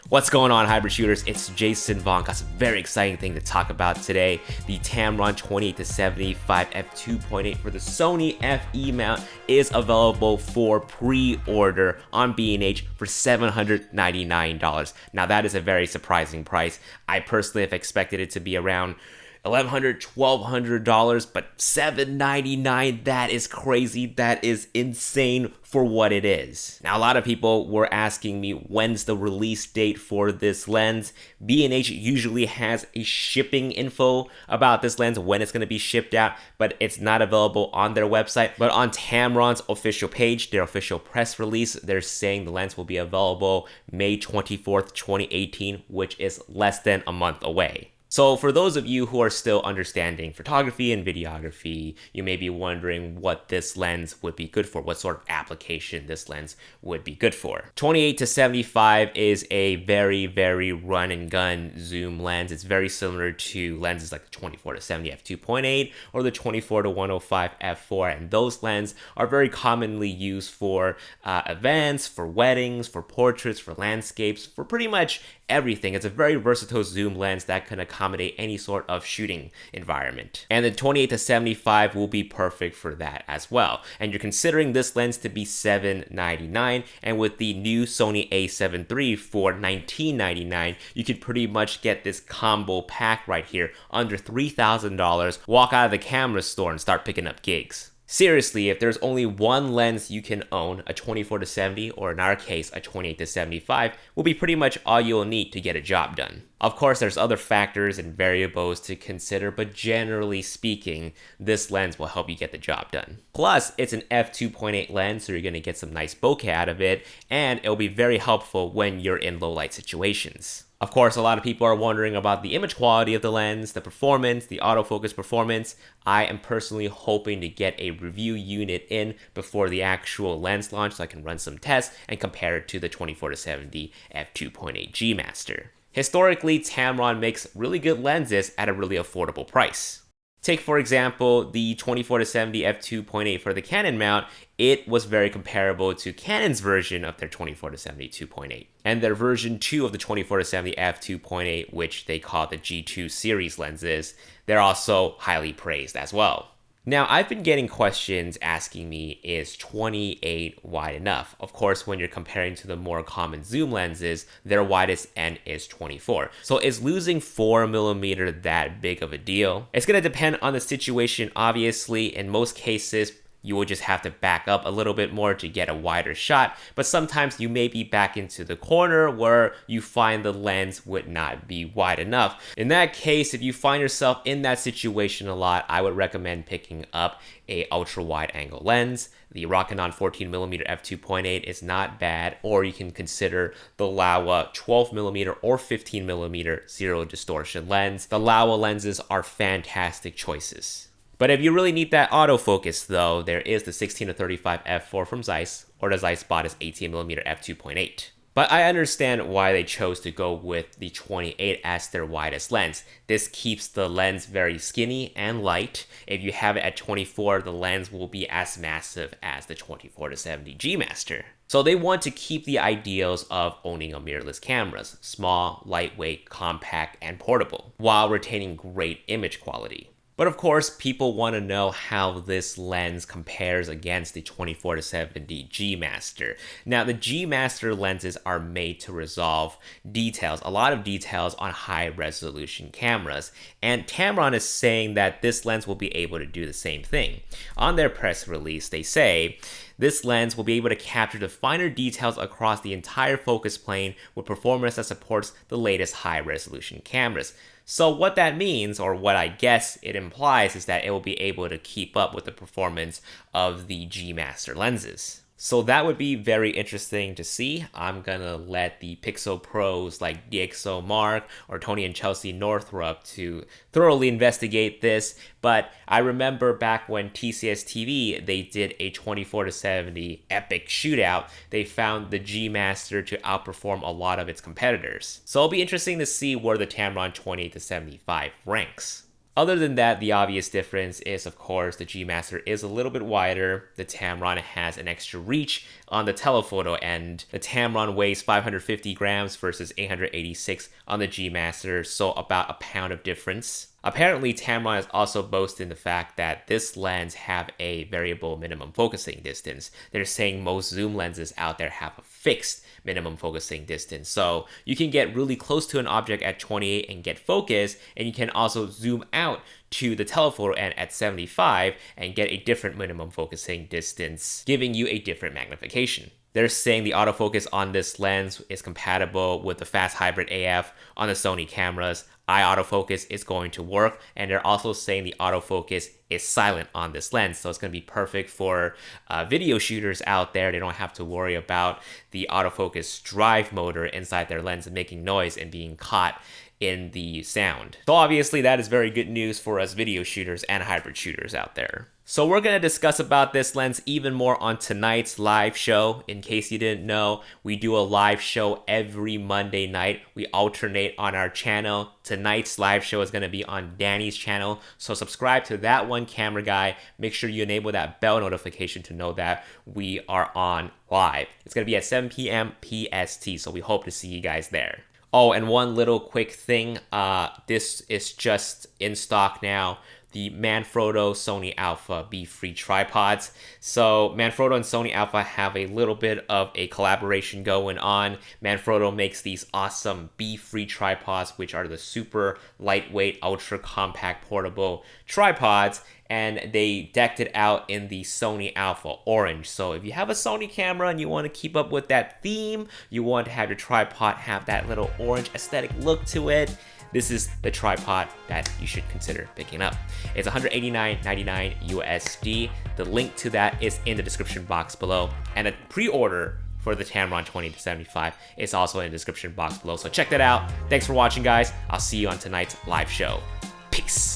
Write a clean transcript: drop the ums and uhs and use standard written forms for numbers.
What's going on, hybrid shooters? It's Jason Vong. Got some very exciting thing to talk about today. The Tamron 28-75 f2.8 for the Sony FE mount is available for pre-order on B&H for $799. Now that is a very surprising price. I personally have expected it to be around $1,100, $1,200, but $799, that is crazy. That is insane for what it is. Now, a lot of people were asking me, when's the release date for this lens? B&H usually has a shipping info about this lens, when it's going to be shipped out, but it's not available on their website. But on Tamron's official page, their official press release, they're saying the lens will be available May 24th, 2018, which is less than a month away. So for those of you who are still understanding photography and videography, you may be wondering what this lens would be good for, what sort of application this lens would be good for. 28-75 is a very, very run and gun zoom lens. It's very similar to lenses like the 24-70 f2.8 or the 24-105 f4, and those lenses are very commonly used for events, for weddings, for portraits, for landscapes, for pretty much everything. It's a very versatile zoom lens that can accommodate any sort of shooting environment. And the 28-75 will be perfect for that as well. And you're considering this lens to be $799, and with the new Sony A7 III for $1999, you could pretty much get this combo pack right here under $3,000, walk out of the camera store and start picking up gigs. Seriously, if there's only one lens you can own, a 24-70, or in our case, a 28-75, will be pretty much all you'll need to get a job done. Of course, there's other factors and variables to consider, but generally speaking, this lens will help you get the job done. Plus, it's an f2.8 lens, so you're going to get some nice bokeh out of it, and it'll be very helpful when you're in low light situations. Of course, a lot of people are wondering about the image quality of the lens, the performance, the autofocus performance. I am personally hoping to get a review unit in before the actual lens launch so I can run some tests and compare it to the 24-70 f2.8 G Master. Historically, Tamron makes really good lenses at a really affordable price. Take, for example, the 24-70 f2.8 for the Canon mount. It was very comparable to Canon's version of their 24-70 2.8. And their version 2 of the 24-70 f2.8, which they call the G2 series lenses, they're also highly praised as well. Now, I've been getting questions asking me, is 28 wide enough? Of course, when you're comparing to the more common zoom lenses, their widest end is 24. So is losing 4mm that big of a deal? It's going to depend on the situation, obviously. In most cases, you will just have to back up a little bit more to get a wider shot, but sometimes you may be back into the corner where you find the lens would not be wide enough. In that case, if you find yourself in that situation a lot, I would recommend picking up a ultra wide angle lens. The Rokinon 14mm f2.8 is not bad, or you can consider the Laowa 12mm or 15mm zero distortion lens. The Laowa lenses are fantastic choices. But if you really need that autofocus though, there is the 16-35 f4 from Zeiss, or the Zeiss Bodies 18mm f2.8. But I understand why they chose to go with the 28 as their widest lens. This keeps the lens very skinny and light. If you have it at 24, the lens will be as massive as the 24-70 G Master. So they want to keep the ideals of owning a mirrorless cameras, small, lightweight, compact, and portable, while retaining great image quality. But of course, people want to know how this lens compares against the 24-70 G Master. Now, the G Master lenses are made to resolve details, a lot of details on high resolution cameras. And Tamron is saying that this lens will be able to do the same thing. On their press release, they say, this lens will be able to capture the finer details across the entire focus plane with performance that supports the latest high-resolution cameras. So what that means, or what I guess it implies, is that it will be able to keep up with the performance of the G Master lenses. So that would be very interesting to see. I'm gonna let the Pixel pros like DxO Mark or Tony and Chelsea Northrup to thoroughly investigate this. But I remember back when TCS TV, they did a 24-70 epic shootout, they found the G Master to outperform a lot of its competitors. So it'll be interesting to see where the Tamron 28-75 ranks. Other than that, the obvious difference is, of course, the G Master is a little bit wider. The Tamron has an extra reach on the telephoto end. The Tamron weighs 550 grams versus 886 on the G Master, so about a pound of difference. Apparently, Tamron is also boasting the fact that this lens have a variable minimum focusing distance. They're saying most zoom lenses out there have a fixed minimum focusing distance. So you can get really close to an object at 28 and get focus, and you can also zoom out to the telephoto end at 75 and get a different minimum focusing distance, giving you a different magnification. They're saying the autofocus on this lens is compatible with the fast hybrid AF on the Sony cameras. Eye autofocus is going to work, and they're also saying the autofocus is silent on this lens, so it's going to be perfect for video shooters out there. They don't have to worry about the autofocus drive motor inside their lens making noise and being caught in the sound. So obviously that is very good news for us video shooters and hybrid shooters out there. So we're going to discuss about this lens even more on tonight's live show. In case you didn't know, we do a live show every Monday night. We alternate on our channel. Tonight's live show is going to be on Danny's channel. So subscribe to that one, camera guy. Make sure you enable that bell notification to know that we are on live. It's going to be at 7 p.m. PST. So we hope to see you guys there. Oh, and one little quick thing. This is just in stock now. The Manfrotto Sony Alpha B-free tripods. So Manfrotto and Sony Alpha have a little bit of a collaboration going on. Manfrotto makes these awesome B-free tripods, which are the super lightweight, ultra compact portable tripods, and they decked it out in the Sony Alpha orange. So if you have a Sony camera and you want to keep up with that theme, you want to have your tripod have that little orange aesthetic look to it, this is the tripod that you should consider picking up. It's $189.99 USD. The link to that is in the description box below. And a pre-order for the Tamron 28-75 is also in the description box below. So check that out. Thanks for watching, guys. I'll see you on tonight's live show. Peace.